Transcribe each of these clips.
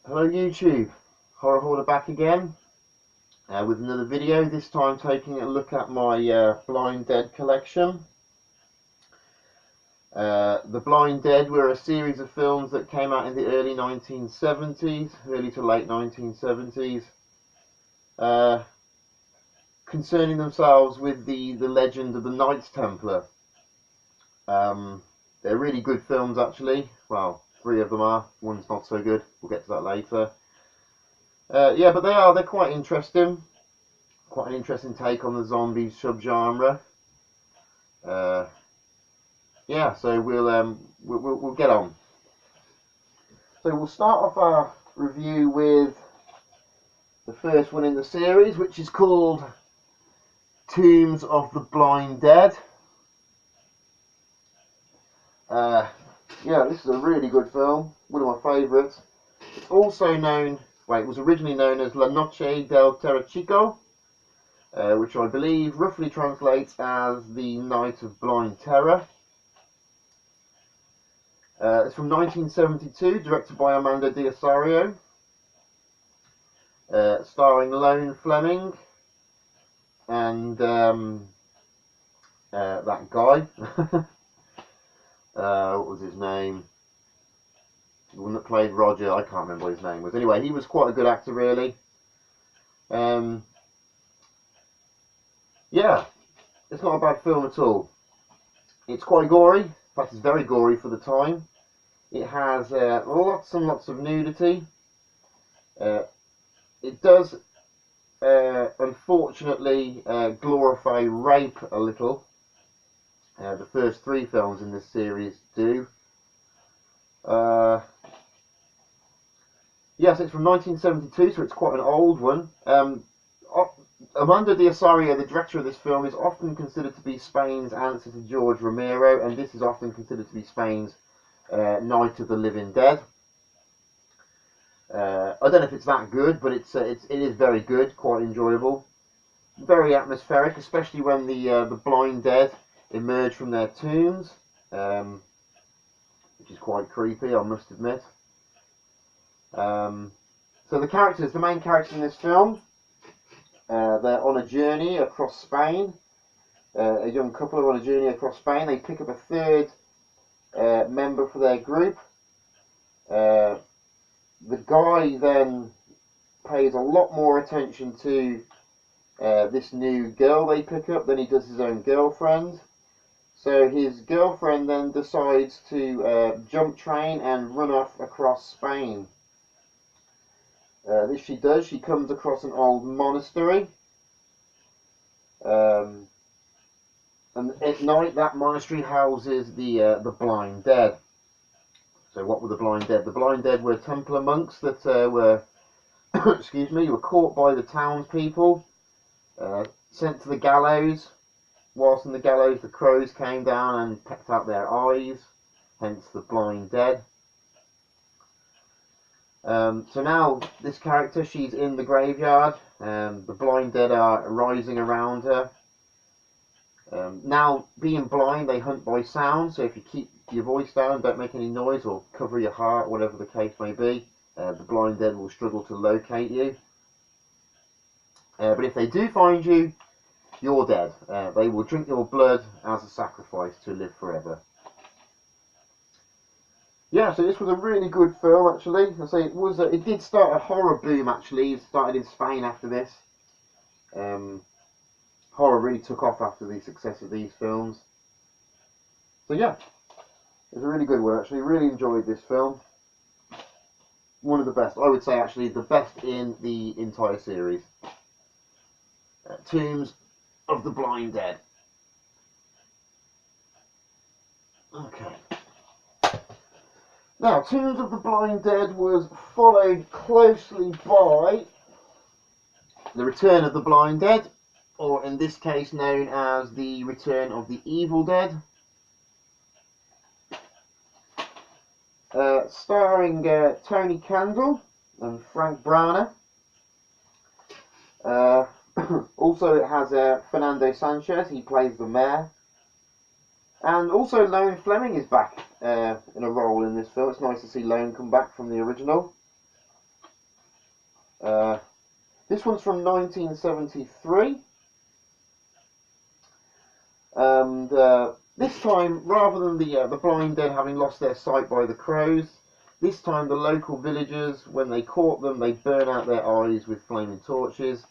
Hello YouTube, Horror Hoarder back again with another video, this time taking a look at my Blind Dead collection. The Blind Dead were a series of films that came out in the early 1970s, early to late 1970s, concerning themselves with the legend of the Knights Templar. They're really good films actually, well, three of them are, one's not so good, we'll get to that later. Yeah, but they're quite interesting. Quite an interesting take on the zombie subgenre. Uh, yeah, so we'll get on. So we'll start off our review with the first one in the series, which is called Tombs of the Blind Dead. Yeah, this is a really good film, one of my favourites. It's also known, well, it was originally known as La Noche del Terrachico, which I believe roughly translates as the Night of Blind Terror. It's from 1972, directed by Amando de Ossorio, starring Lone Fleming and that guy. What was his name? The one that played Roger, I can't remember what his name was. Anyway, he was quite a good actor, really. Yeah, it's not a bad film at all. It's quite gory. In fact, it's very gory for the time. It has lots and lots of nudity. It does unfortunately glorify rape a little. The first three films in this series do. Yes, it's from 1972, so it's quite an old one. Amando de Ossorio, the director of this film, is often considered to be Spain's answer to George Romero, and this is often considered to be Spain's Night of the Living Dead. I don't know if it's that good, but it is very good, quite enjoyable, very atmospheric, especially when the blind dead emerge from their tombs, which is quite creepy, I must admit. So the main characters in this film, they're on a journey across Spain. A young couple are on a journey across Spain. They pick up a third member for their group. The guy then pays a lot more attention to this new girl they pick up than he does his own girlfriend. So his girlfriend then decides to jump train and run off across Spain. This she does. She comes across an old monastery. And at night, that monastery houses the blind dead. So what were the blind dead? The blind dead were Templar monks that were, excuse me, were caught by the townspeople, sent to the gallows. Whilst in the gallows, the crows came down and pecked out their eyes, hence the blind dead. So now this character, she's in the graveyard. The blind dead are rising around her. Now, being blind, they hunt by sound, so if you keep your voice down, don't make any noise, or cover your heart, whatever the case may be, the blind dead will struggle to locate you. But if they do find you, you're dead. They will drink your blood as a sacrifice to live forever. Yeah, so this was a really good film, actually. I say it did start a horror boom, actually. It started in Spain after this. Horror really took off after the success of these films. So yeah, it was a really good one, actually. Really enjoyed this film. One of the best, I would say, actually, the best in the entire series. Tombs of the Blind Dead. Okay. Now, Tombs of the Blind Dead was followed closely by The Return of the Blind Dead, or in this case known as The Return of the Evil Dead. Starring Tony Candle and Frank Brana. Also it has Fernando Sanchez, he plays the mayor. And also Lone Fleming is back in a role in this film. It's nice to see Lone come back from the original. This one's from 1973. And this time, rather than the blind dead having lost their sight by the crows, this time the local villagers, when they caught them, they burn out their eyes with flaming torches.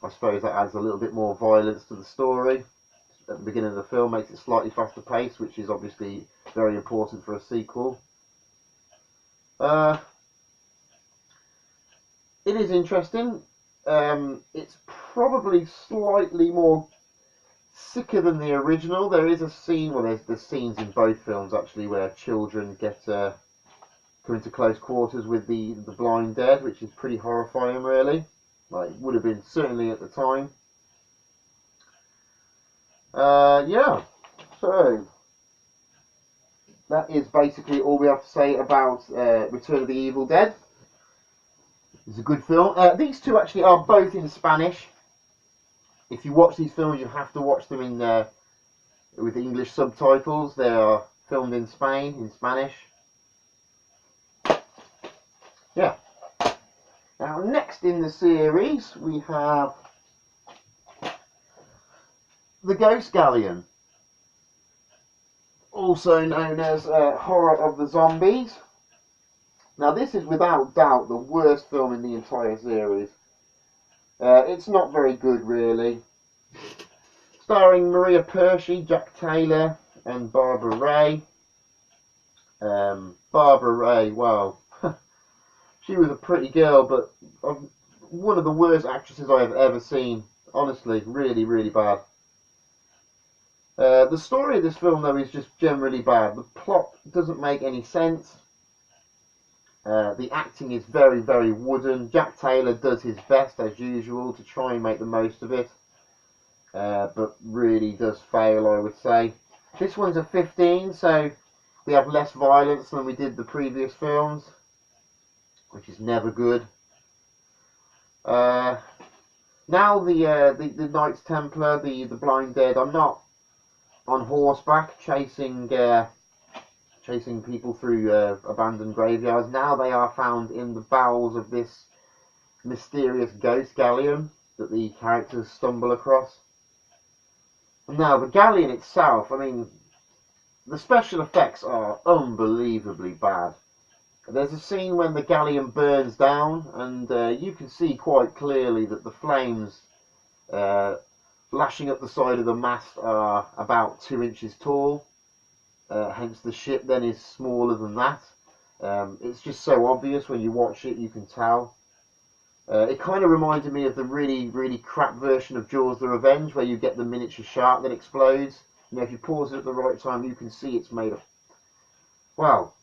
I suppose that adds a little bit more violence to the story. At the beginning of the film, makes it slightly faster paced, which is obviously very important for a sequel. It is interesting. It's probably slightly more sicker than the original. There is a scene, well, there's scenes in both films actually where children get come into close quarters with the blind dead, which is pretty horrifying, really. Like, it would have been certainly at the time. Yeah, so that is basically all we have to say about Return of the Evil Dead. It's a good film. These two actually are both in Spanish. If you watch these films, you have to watch them in with English subtitles. They are filmed in Spain, in Spanish. Yeah. Now, next in the series, we have The Ghost Galleon, also known as Horror of the Zombies. Now, this is without doubt the worst film in the entire series. It's not very good, really. Starring Maria Percy, Jack Taylor, and Barbara Ray. Barbara Ray, wow. She was a pretty girl, but one of the worst actresses I have ever seen. Honestly, really, really bad. The story of this film, though, is just generally bad. The plot doesn't make any sense. The acting is very, very wooden. Jack Taylor does his best, as usual, to try and make the most of it. But really does fail, I would say. This one's a 15, so we have less violence than we did the previous films, which is never good. Now the Knights Templar, the blind dead, are not on horseback chasing people through abandoned graveyards. Now they are found in the bowels of this mysterious ghost galleon that the characters stumble across. Now the galleon itself, I mean, the special effects are unbelievably bad. There's a scene when the galleon burns down, and you can see quite clearly that the flames lashing up the side of the mast are about 2 inches tall. Hence the ship then is smaller than that. It's just so obvious when you watch it, you can tell. It kind of reminded me of the really, really crap version of Jaws the Revenge, where you get the miniature shark that explodes. You know, if you pause it at the right time, you can see it's made of, well,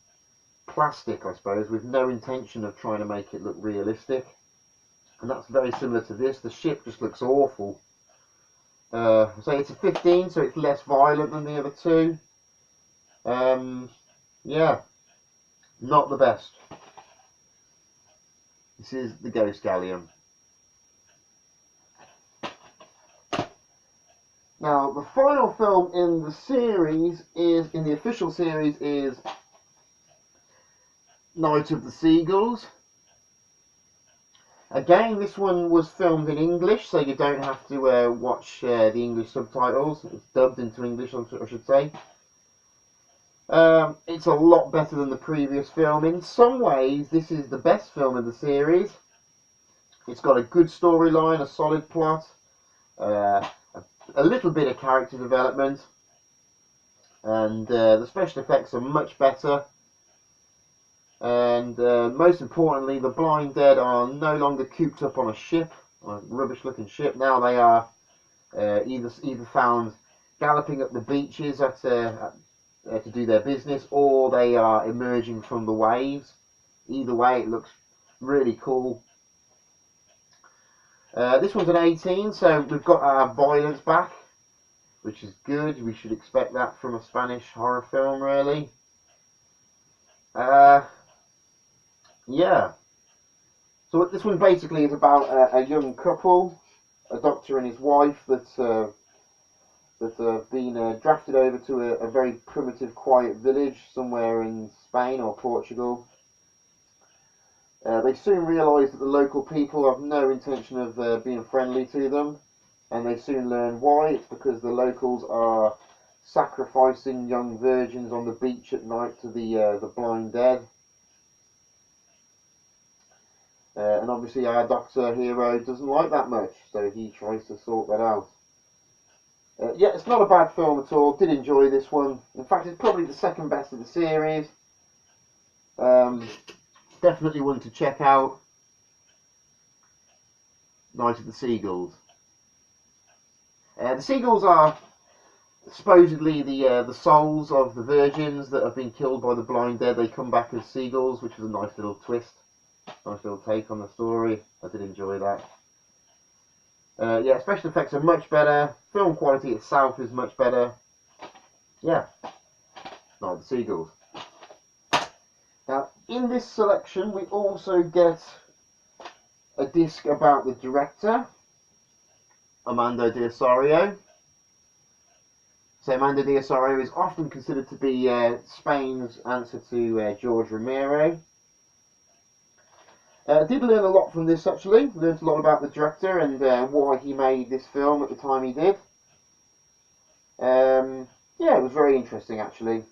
plastic, I suppose, with no intention of trying to make it look realistic. And that's very similar to this. The ship just looks awful. So it's a 15, so it's less violent than the other two. Yeah, not the best. This is The Ghost Galleon. Now, the final film in the series is, in the official series, is Night of the Seagulls. Again, this one was filmed in English, so you don't have to watch the English subtitles. It's dubbed into English, I should say. It's a lot better than the previous film. In some ways, this is the best film in the series. It's got a good storyline, a solid plot, a little bit of character development, and the special effects are much better. And most importantly, the blind dead are no longer cooped up on a ship, a rubbish-looking ship. Now they are either found galloping up the beaches to do their business, or they are emerging from the waves. Either way, it looks really cool. This one's an 18, so we've got our violence back, which is good. We should expect that from a Spanish horror film, really. Yeah. So this one basically is about a young couple, a doctor and his wife, that have been drafted over to a very primitive, quiet village somewhere in Spain or Portugal. They soon realise that the local people have no intention of being friendly to them, and they soon learn why. It's because the locals are sacrificing young virgins on the beach at night to the blind dead. And obviously our Doctor hero doesn't like that much, so he tries to sort that out. Yeah, it's not a bad film at all. Did enjoy this one. In fact, it's probably the second best of the series. Definitely one to check out. Night of the Seagulls. The seagulls are supposedly the souls of the virgins that have been killed by the blind dead. They come back as seagulls, which is a nice little twist, nice little take on the story. I did enjoy that. Yeah, special effects are much better. Film quality itself is much better. Yeah, Night of the Seagulls. Now, in this selection, we also get a disc about the director, Amando de Ossorio. So Amando de Ossorio is often considered to be Spain's answer to George Romero. Did learn a lot from this, actually. Learned a lot about the director and why he made this film at the time he did. Yeah, it was very interesting, actually.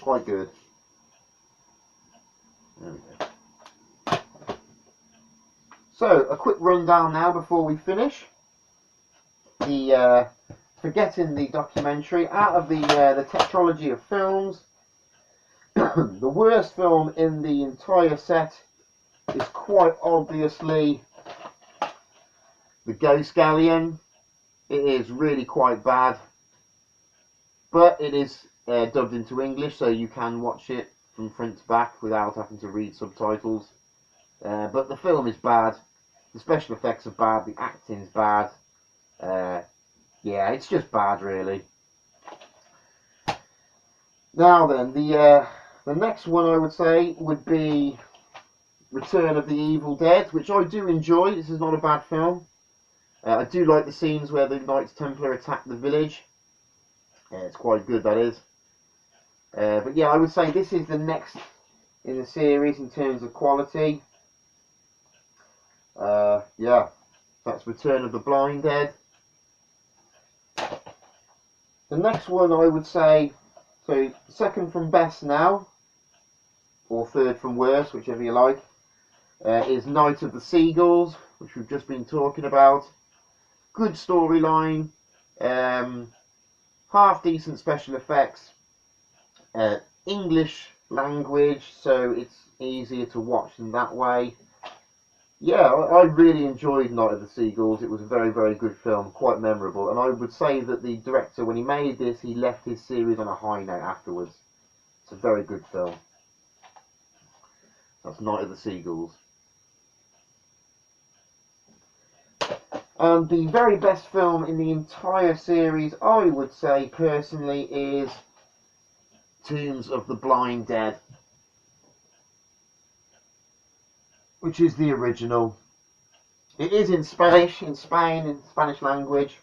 Quite good. There we go. So, a quick rundown now before we finish. Forgetting the documentary, out of the tetralogy of films, the worst film in the entire set is quite obviously The Ghost Galleon. It is really quite bad, but it is dubbed into English, so you can watch it from front to back without having to read subtitles. But the film is bad, the special effects are bad, the acting is bad. Yeah, it's just bad, really. Now then, the next one I would say would be Return of the Evil Dead, which I do enjoy. This is not a bad film. I do like the scenes where the Knights Templar attack the village. It's quite good, that is. But yeah, I would say this is the next in the series in terms of quality. Yeah, that's Return of the Blind Dead. The next one I would say, so second from best now, or third from worst, whichever you like, is Night of the Seagulls, which we've just been talking about. Good storyline, half decent special effects, English language, so it's easier to watch in that way. Yeah, I really enjoyed Night of the Seagulls. It was a very, very good film, quite memorable. And I would say that the director, when he made this, he left his series on a high note afterwards. It's a very good film. That's Night of the Seagulls. And the very best film in the entire series, I would say, personally, is Tombs of the Blind Dead, which is the original. It is in Spanish, in Spain, in Spanish language,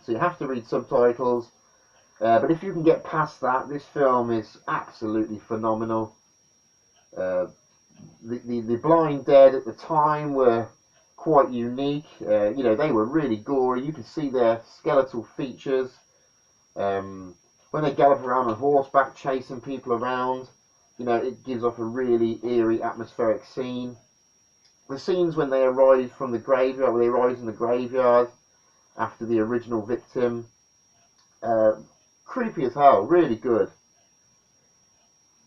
so you have to read subtitles. But if you can get past that, this film is absolutely phenomenal. The Blind Dead at the time were quite unique. You know, they were really gory. You can see their skeletal features. When they gallop around on horseback, chasing people around, you know, it gives off a really eerie, atmospheric scene. The scenes when they arrive from the graveyard, when they arrive in the graveyard after the original victim, creepy as hell, really good.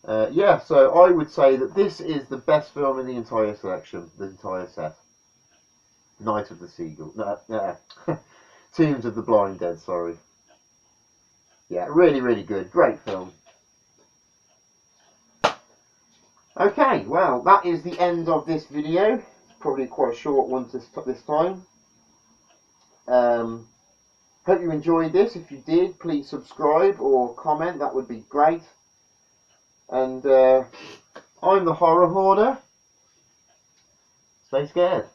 Yeah, so I would say that this is the best film in the entire selection, the entire set. Night of the Seagull, no, Tombs of the Blind Dead, sorry. Yeah, really, really good, great film. Okay, well, that is the end of this video. It's probably quite a short one this time. Hope you enjoyed this. If you did, please subscribe or comment, that would be great. And I'm the Horror Hoarder. Stay scared.